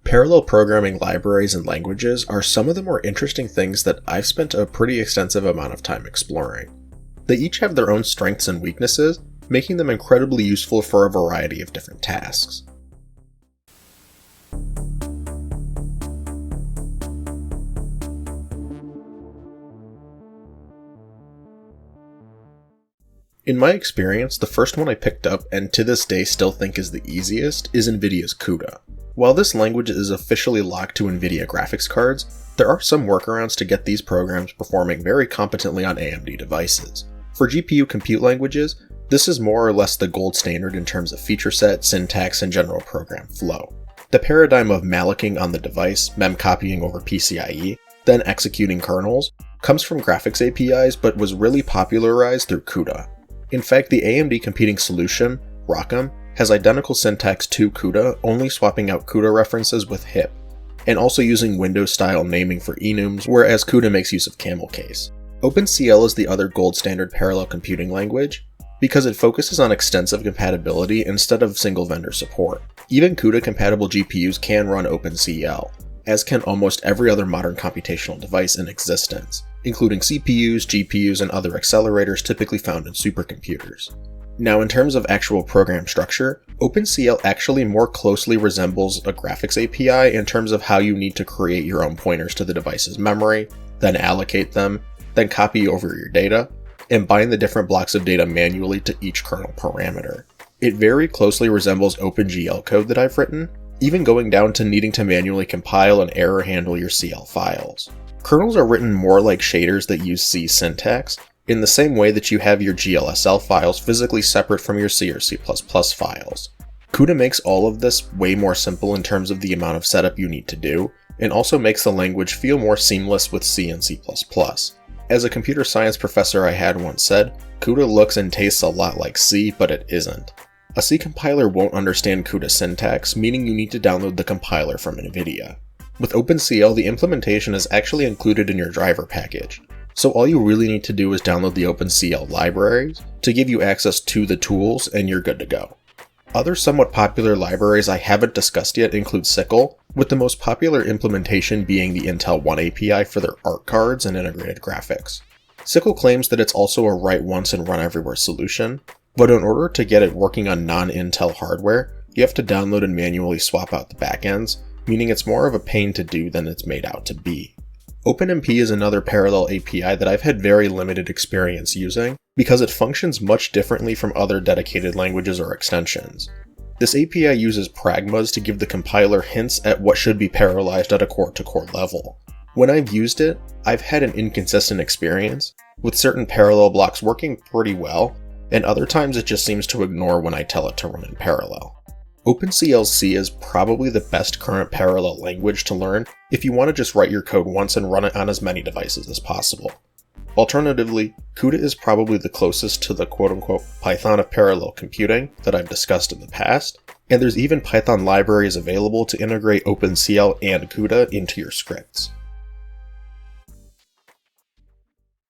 Parallel programming libraries and languages are some of the more interesting things that I've spent a pretty extensive amount of time exploring. They each have their own strengths and weaknesses, making them incredibly useful for a variety of different tasks. In my experience, the first one I picked up, and to this day still think is the easiest, is NVIDIA's CUDA. While this language is officially locked to NVIDIA graphics cards, there are some workarounds to get these programs performing very competently on AMD devices. For GPU compute languages, this is more or less the gold standard in terms of feature set, syntax, and general program flow. The paradigm of mallocing on the device, memcopying over PCIe, then executing kernels, comes from graphics APIs but was really popularized through CUDA. In fact, the AMD competing solution, ROCm, has identical syntax to CUDA, only swapping out CUDA references with HIP, and also using Windows-style naming for enums, whereas CUDA makes use of camel case. OpenCL is the other gold standard parallel computing language, because it focuses on extensive compatibility instead of single vendor support. Even CUDA-compatible GPUs can run OpenCL, as can almost every other modern computational device in existence, including CPUs, GPUs, and other accelerators typically found in supercomputers. Now, in terms of actual program structure, OpenCL actually more closely resembles a graphics API in terms of how you need to create your own pointers to the device's memory, then allocate them, then copy over your data, and bind the different blocks of data manually to each kernel parameter. It very closely resembles OpenGL code that I've written, even going down to needing to manually compile and error handle your CL files. Kernels are written more like shaders that use C syntax, in the same way that you have your GLSL files physically separate from your C or C++ files. CUDA makes all of this way more simple in terms of the amount of setup you need to do, and also makes the language feel more seamless with C and C++. As a computer science professor I had once said, CUDA looks and tastes a lot like C, but it isn't. A C compiler won't understand CUDA syntax, meaning you need to download the compiler from NVIDIA. With OpenCL, the implementation is actually included in your driver package, so all you really need to do is download the OpenCL libraries to give you access to the tools, and you're good to go. Other somewhat popular libraries I haven't discussed yet include SYCL, with the most popular implementation being the Intel One API for their ARC cards and integrated graphics. SYCL claims that it's also a write once and run everywhere solution, but in order to get it working on non-Intel hardware, you have to download and manually swap out the backends, meaning it's more of a pain to do than it's made out to be. OpenMP is another parallel API that I've had very limited experience using, because it functions much differently from other dedicated languages or extensions. This API uses pragmas to give the compiler hints at what should be parallelized at a core-to-core level. When I've used it, I've had an inconsistent experience, with certain parallel blocks working pretty well, and other times it just seems to ignore when I tell it to run in parallel. OpenCL C is probably the best current parallel language to learn if you want to just write your code once and run it on as many devices as possible. Alternatively, CUDA is probably the closest to the quote-unquote Python of parallel computing that I've discussed in the past, and there's even Python libraries available to integrate OpenCL and CUDA into your scripts.